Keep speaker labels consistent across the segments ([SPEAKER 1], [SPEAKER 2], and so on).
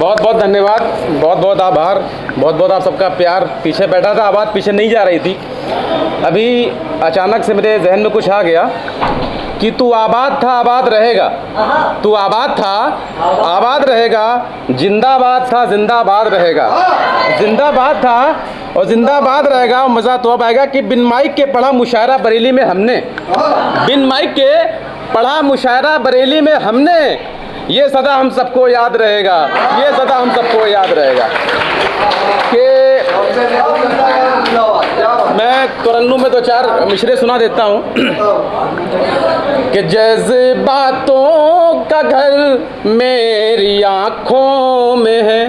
[SPEAKER 1] बहुत बहुत धन्यवाद, बहुत बहुत आभार, बहुत बहुत आप सबका प्यार। पीछे बैठा था, आवाज़ पीछे नहीं जा रही थी। अभी अचानक से मेरे जहन में कुछ आ गया कि तू आबाद था आबाद रहेगा, तू आबाद था आबाद रहेगा, जिंदाबाद था जिंदाबाद रहेगा, जिंदाबाद था और जिंदाबाद रहेगा। मज़ा तो अब आएगा कि बिन माइक के पढ़ा मुशायरा बरेली में हमने, बिन माइक के पढ़ा मुशायरा बरेली में हमने, ये सदा हम सबको याद रहेगा, ये सदा हम सबको याद रहेगा। कि मैं तरन्नुम में दो चार मिसरे सुना देता हूँ कि जज्बातों का घर मेरी आँखों में है,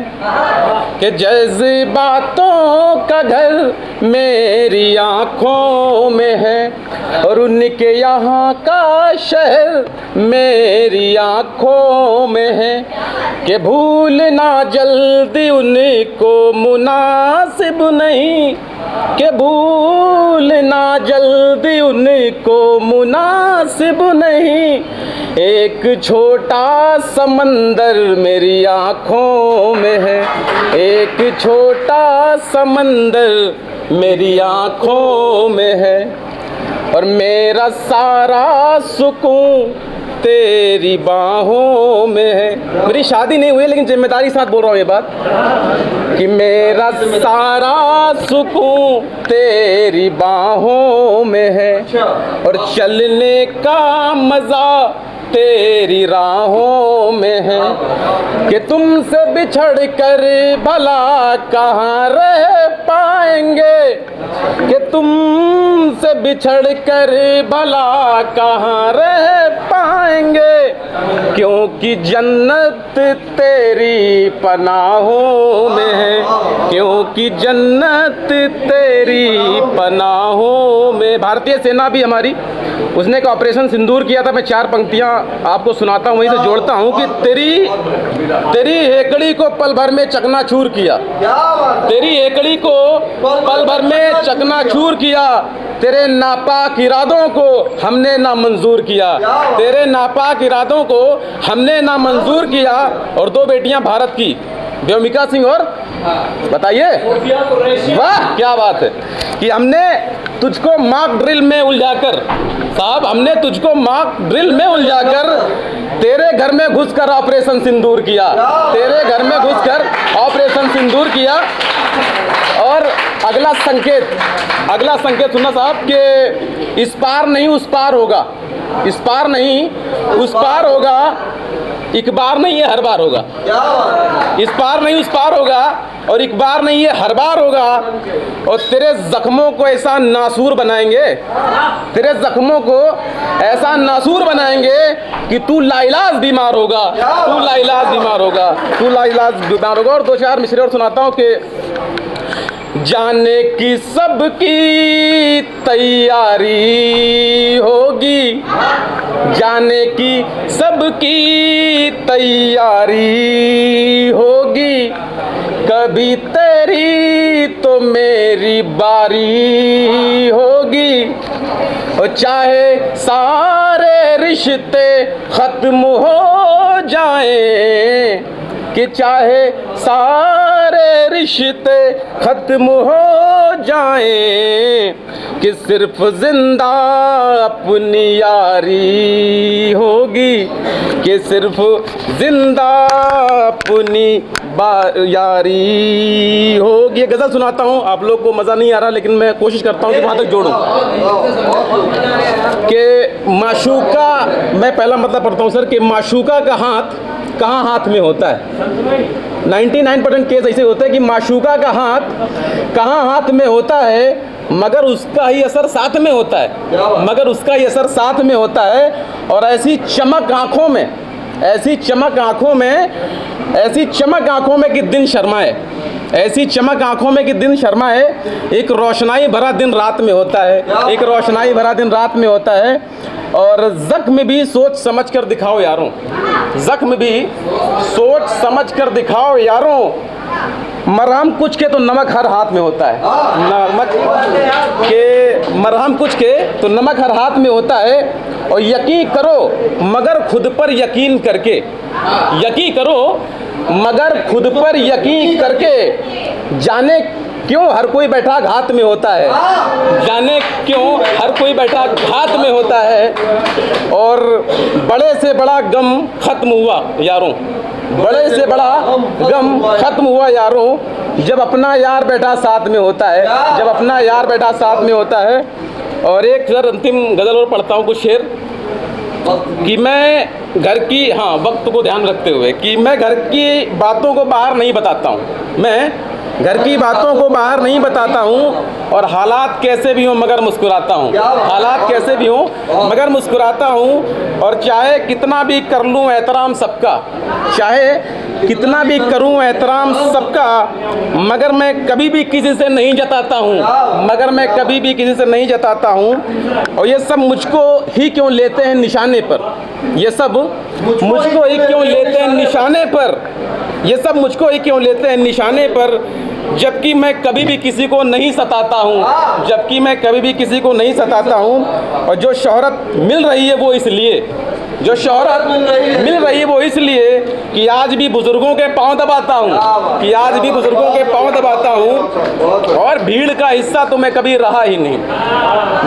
[SPEAKER 1] कि जज्बातों का घर मेरी आँखों में है, और उनके यहाँ का शहर मेरी आँखों में है, कि भूलना जल्दी उनको मुनासिब नहीं, कि भूलना जल्दी उनको मुनासिब नहीं। एक छोटा समंदर मेरी आँखों में है, एक छोटा समंदर मेरी आँखों में है, और मेरा सारा सुकून तेरी बाहों में है। मेरी शादी नहीं हुई लेकिन जिम्मेदारी के साथ बोल रहा हूँ ये बात कि मेरा सारा सुकून तेरी बाहों में है, और चलने का मज़ा तेरी राहों में है, कि तुमसे बिछड़ कर भला कहाँ रह पाएंगे, कि तुमसे बिछड़ कर भला कहाँ रह पाएंगे, क्योंकि जन्नत तेरी पनाहों में है, क्योंकि जन्नत तेरी पनाहों में। भारतीय सेना भी हमारी, उसने एक ऑपरेशन सिंदूर किया था। मैं चार पंक्तियां आपको सुनाता हूँ, वहीं से जोड़ता हूँ कि तेरी हेकड़ी को पल भर में चकनाचूर किया, तेरी हेकड़ी को पल भर में चकनाचूर किया, तेरे नापाक इरादों को हमने ना मंजूर किया, तेरे नापाक इरादों को हमने ना मंजूर किया। और दो बेटियां भारत की, व्योमिका सिंह और बताइए, वाह क्या बात है, कि हमने तुझको मॉक ड्रिल में उलझाकर, साहब हमने तुझको मॉक ड्रिल में उलझाकर तेरे घर में घुसकर ऑपरेशन सिंदूर किया, तेरे घर में घुसकर ऑपरेशन सिंदूर किया। और अगला संकेत सुनना साहब, कि इस पार नहीं उस पार होगा, इस पार नहीं उस पार होगा, एक बार नहीं ये हर बार होगा, इस पार नहीं उस पार होगा, और एक बार नहीं ये हर बार होगा। और तेरे जख्मों को ऐसा नासूर बनाएंगे, तेरे जख्मों को ऐसा नासूर बनाएंगे कि तू लाइलाज बीमार होगा, तू लाइलाज बीमार होगा, तू लाइलाज बीमार होगा। और दो चार मिसरे और सुनाता हूँ कि जाने की सबकी तैयारी होगी, जाने की सबकी तैयारी होगी, कभी तेरी तो मेरी बारी होगी, और चाहे सारे रिश्ते खत्म हो जाएं, कि चाहे सारे रिश्ते खत्म हो जाएं, कि सिर्फ जिंदा अपनी यारी होगी, कि सिर्फ जिंदा अपनी यारी होगी। गज़ल सुनाता हूँ, आप लोग को मज़ा नहीं आ रहा लेकिन मैं कोशिश करता हूँ कि वहाँ तक जोड़ूँ। कि माशूका, मैं पहला मतलब पढ़ता हूँ सर, कि माशूका का हाथ कहाँ हाथ में होता है। 99% केस ऐसे होते हैं कि माशूका का हाथ कहाँ हाथ में होता है, मगर उसका ही असर साथ में होता है, मगर उसका ही असर साथ में होता है। और ऐसी चमक आँखों में, ऐसी चमक आँखों में, ऐसी चमक आँखों में कि दिन शर्माए, ऐसी चमक आँखों में कि दिन शर्माए। एक रोशनाई भरा दिन रात में होता है, एक रोशनाई भरा दिन रात में होता है। और ज़ख्म भी सोच समझ कर दिखाओ यारों, ज़ख्म भी सोच समझ कर दिखाओ यारों, मरहम कुछ के तो नमक हर हाथ में होता है, नमक के मरहम कुछ के तो नमक हर हाथ में होता है। और यकीन करो मगर खुद पर यकीन करके, यकीन करो मगर खुद पर यकीन करके, जाने क्यों हर कोई बैठा घात में होता है, जाने क्यों हर कोई बैठा घात में होता है। और बड़े से बड़ा गम खत्म हुआ यारों, बड़े से बड़ा गम खत्म हुआ यारों, जब अपना यार बैठा साथ में होता है, जब अपना यार बैठा साथ में होता है। और एक सर अंतिम गज़ल और पढ़ता हूँ कुछ शेर कि मैं घर की, हाँ वक्त को ध्यान रखते हुए, कि मैं घर की बातों को बाहर नहीं बताता हूँ, मैं घर की बातों को बाहर नहीं बताता हूँ। और हालात कैसे भी हों मगर मुस्कुराता हूँ, हालात कैसे भी हों मगर मुस्कुराता हूँ। और चाहे कितना भी कर लूँ एहतराम सबका, चाहे कितना भी करूँ एहतराम सबका, मगर मैं कभी भी किसी से नहीं जताता हूँ, मगर मैं कभी भी किसी से नहीं जताता हूँ। और ये सब मुझको ही क्यों लेते हैं निशाने पर, ये सब मुझको ही क्यों लेते हैं निशाने पर, ये सब मुझको ही क्यों लेते हैं निशाने पर। जबकि मैं कभी भी किसी को नहीं सताता हूँ, जबकि मैं कभी भी किसी को नहीं सताता हूँ। और जो शोहरत मिल रही है वो इसलिए, जो शोहरत मिल रही है वो इसलिए कि आज भी बुज़ुर्गों के पांव दबाता हूँ, कि आज भी बुज़ुर्गों के पांव दबाता हूँ। और भीड़ का हिस्सा तो मैं कभी रहा ही नहीं,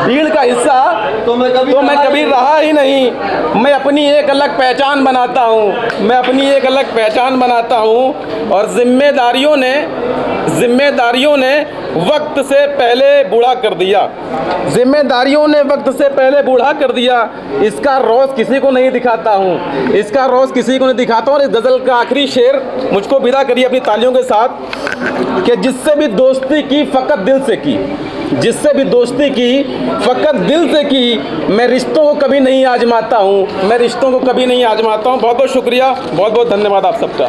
[SPEAKER 1] भीड़ का हिस्सा तो मैं कभी रहा ही नहीं। मैं अपनी एक अलग पहचान बनाता हूँ, मैं अपनी एक अलग पहचान बनाता हूँ। और जिम्मेदारियों ने वक्त से पहले बूढ़ा कर दिया, जिम्मेदारियों ने वक्त से पहले बूढ़ा कर दिया। इसका रोज़ किसी को नहीं दिखाता हूँ, इसका रोज़ किसी को नहीं दिखाता हूँ। और इस गज़ल का आखिरी शेर मुझको विदा करिए अपनी तालियों के साथ कि जिससे भी दोस्ती की फ़कत दिल से की, जिससे भी दोस्ती की फ़कत दिल से की, मैं रिश्तों को कभी नहीं आजमाता हूँ, मैं रिश्तों को कभी नहीं आजमाता हूँ। बहुत बहुत शुक्रिया, बहुत बहुत धन्यवाद आप सबका।